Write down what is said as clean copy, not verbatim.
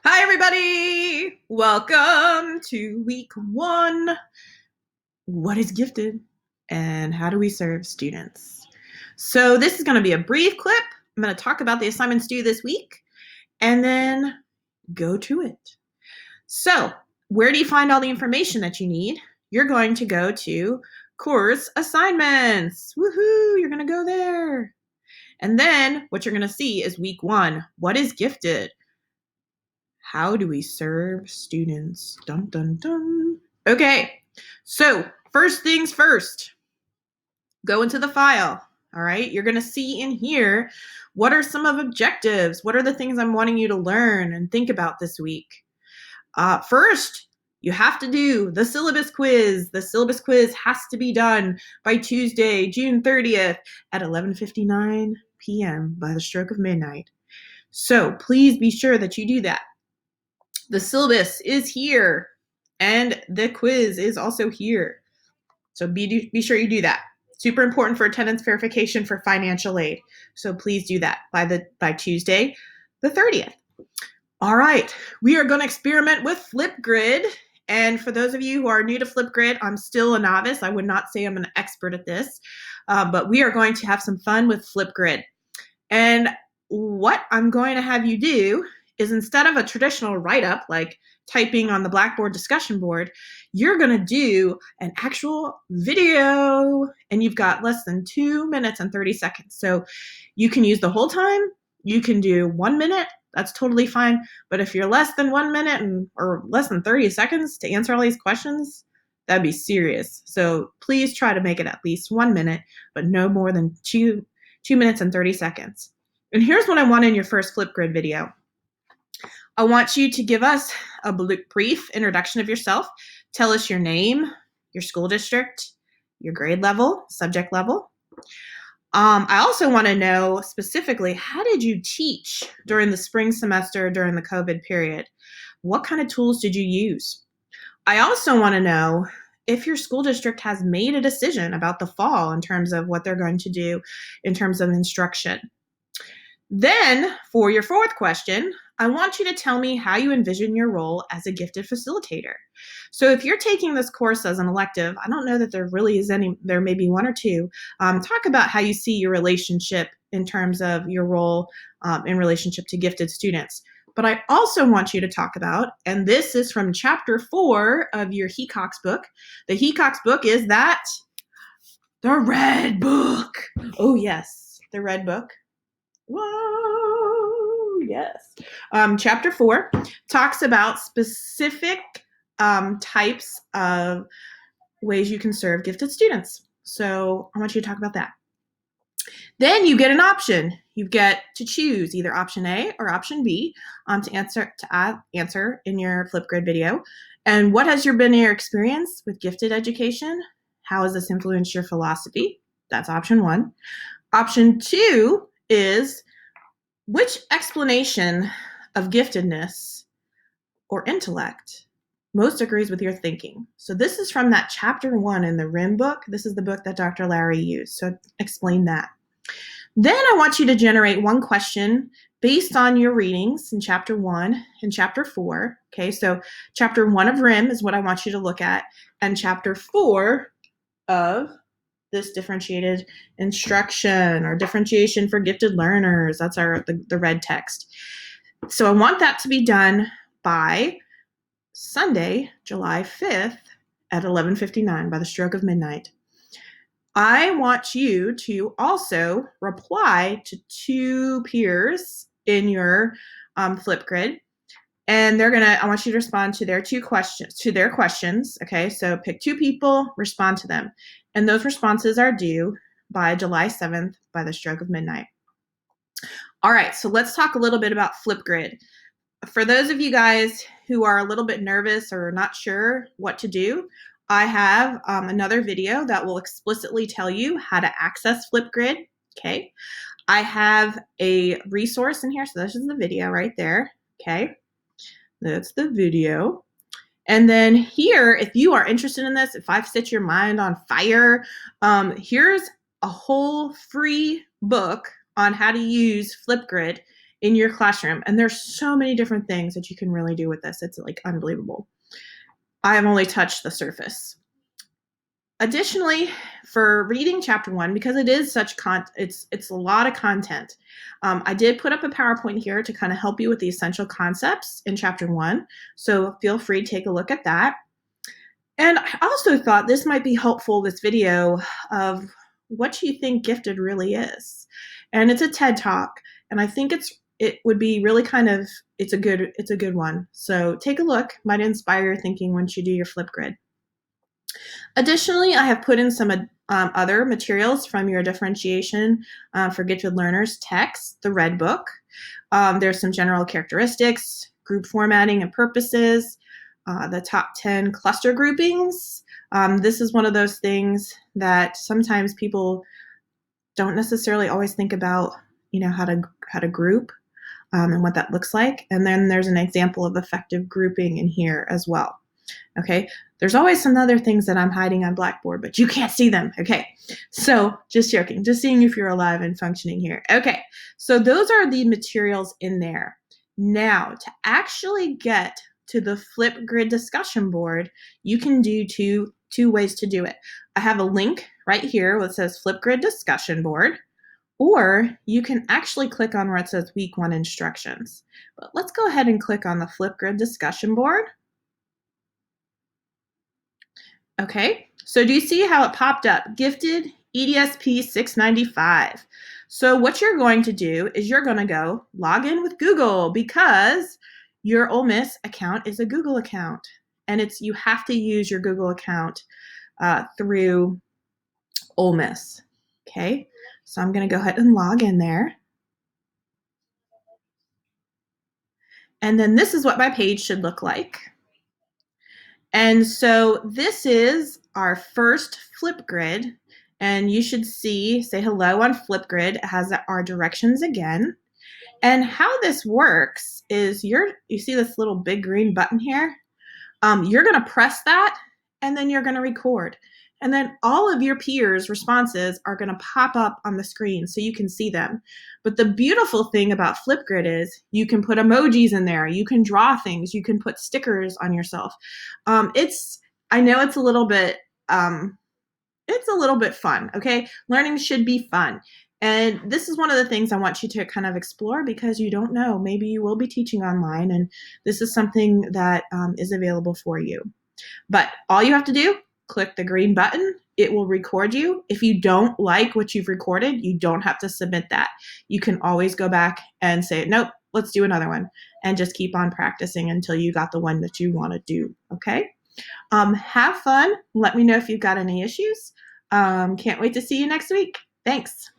Hi, everybody. Welcome to week 1. What is gifted and how do we serve students? So this is going to be a brief clip. I'm going to talk about the assignments due this week and then go to it. So where do you find all the information that you need? You're going to go to course assignments. Woohoo, you're going to go there. And then what you're going to see is week 1. What is gifted? How do we serve students? Dun, dun, dun. Okay, so first things first, go into the file. All right, you're going to see in here what are some of objectives? What are the things I'm wanting you to learn and think about this week? First, you have to do the syllabus quiz. The syllabus quiz has to be done by Tuesday, June 30th at 11:59 p.m. by the stroke of midnight. So please be sure that you do that. The syllabus is here and the quiz is also here. So be sure you do that. Super important for attendance verification for financial aid. So please do that by Tuesday, the 30th. All right, we are going to experiment with Flipgrid. And for those of you who are new to Flipgrid, I'm still a novice. I would not say I'm an expert at this, but we are going to have some fun with Flipgrid. And what I'm going to have you do is instead of a traditional write-up like typing on the Blackboard discussion board, you're going to do an actual video, and you've got less than 2 minutes and 30 seconds. So you can use the whole time. You can do 1 minute. That's totally fine. But if you're less than 1 minute or less than 30 seconds to answer all these questions, that'd be serious. So please try to make it at least 1 minute, but no more than 2 minutes and 30 seconds. And here's what I want in your first Flipgrid video. I want you to give us a brief introduction of yourself. Tell us your name, your school district, your grade level, subject level. I also want to know specifically, how did you teach during the spring semester during the COVID period? What kind of tools did you use? I also want to know if your school district has made a decision about the fall in terms of what they're going to do in terms of instruction. Then, for your fourth question, I want you to tell me how you envision your role as a gifted facilitator. So if you're taking this course as an elective, I don't know that there really is any, there may be one or two. Talk about how you see your relationship in terms of your role in relationship to gifted students. But I also want you to talk about, and this is from chapter 4 of your Hecox book. The Hecox book is that, the red book. Oh yes, the red book. Whoa, yes. Chapter 4 talks about specific types of ways you can serve gifted students. So I want you to talk about that. Then you get an option. You get to choose either option A or option B to answer in your Flipgrid video. And what has been your experience with gifted education? How has this influenced your philosophy? That's option 1. Option 2 is, which explanation of giftedness or intellect most agrees with your thinking? So this is from that chapter 1 in the RIM book. This is the book that Dr. Larry used. So explain that. Then I want you to generate one question based on your readings in chapter 1 and chapter 4. Okay, so chapter 1 of RIM is what I want you to look at, and chapter 4 of this differentiated instruction or differentiation for gifted learners. That's the red text. So I want that to be done by Sunday, July 5th at 11:59 by the stroke of midnight. I want you to also reply to 2 peers in your Flipgrid, and I want you to respond to their questions. Okay, so pick 2 people, respond to them. And those responses are due by July 7th by the stroke of midnight. All right, so let's talk a little bit about Flipgrid. For those of you guys who are a little bit nervous or not sure what to do, I have another video that will explicitly tell you how to access Flipgrid. Okay, I have a resource in here. So this is the video right there. Okay, that's the video. And then here, if you are interested in this, if I've set your mind on fire, here's a whole free book on how to use Flipgrid in your classroom. And there's so many different things that you can really do with this. It's like unbelievable. I have only touched the surface. Additionally, for reading chapter 1, because it is such it's a lot of content, I did put up a PowerPoint here to kind of help you with the essential concepts in chapter 1. So feel free to take a look at that. And I also thought this might be helpful, this video, of what you think gifted really is. And it's a TED Talk, and I think it would be really kind of, it's a good one. So take a look, might inspire your thinking once you do your Flipgrid. Additionally, I have put in some other materials from your differentiation for gifted learners text, the Red Book. There's some general characteristics, group formatting and purposes, the top 10 cluster groupings. This is one of those things that sometimes people don't necessarily always think about, how to group and what that looks like. And then there's an example of effective grouping in here as well. Okay, there's always some other things that I'm hiding on Blackboard, but you can't see them. Okay, so just joking, just seeing if you're alive and functioning here. Okay, so those are the materials in there. Now, to actually get to the Flipgrid discussion board, you can do two ways to do it. I have a link right here that says Flipgrid discussion board, or you can actually click on where it says week 1 instructions. But let's go ahead and click on the Flipgrid discussion board. Okay, so do you see how it popped up? Gifted EDSP 695. So what you're going to do is you're going to go log in with Google, because your Ole Miss account is a Google account, and you have to use your Google account through Ole Miss. Okay, so I'm going to go ahead and log in there. And then this is what my page should look like. And so this is our first Flipgrid, and you should say hello on Flipgrid. It has our directions again. And how this works is you see this little big green button here? You're going to press that, and then you're going to record. And then all of your peers' responses are going to pop up on the screen so you can see them. But the beautiful thing about Flipgrid is you can put emojis in there, you can draw things, you can put stickers on yourself. I know it's a little bit fun, okay? Learning should be fun. And this is one of the things I want you to kind of explore, because you don't know, maybe you will be teaching online, and this is something that is available for you. But all you have to do, click the green button. It will record you. If you don't like what you've recorded, you don't have to submit that. You can always go back and say, nope, let's do another one, and just keep on practicing until you got the one that you want to do, okay? Have fun. Let me know if you've got any issues. Can't wait to see you next week. Thanks.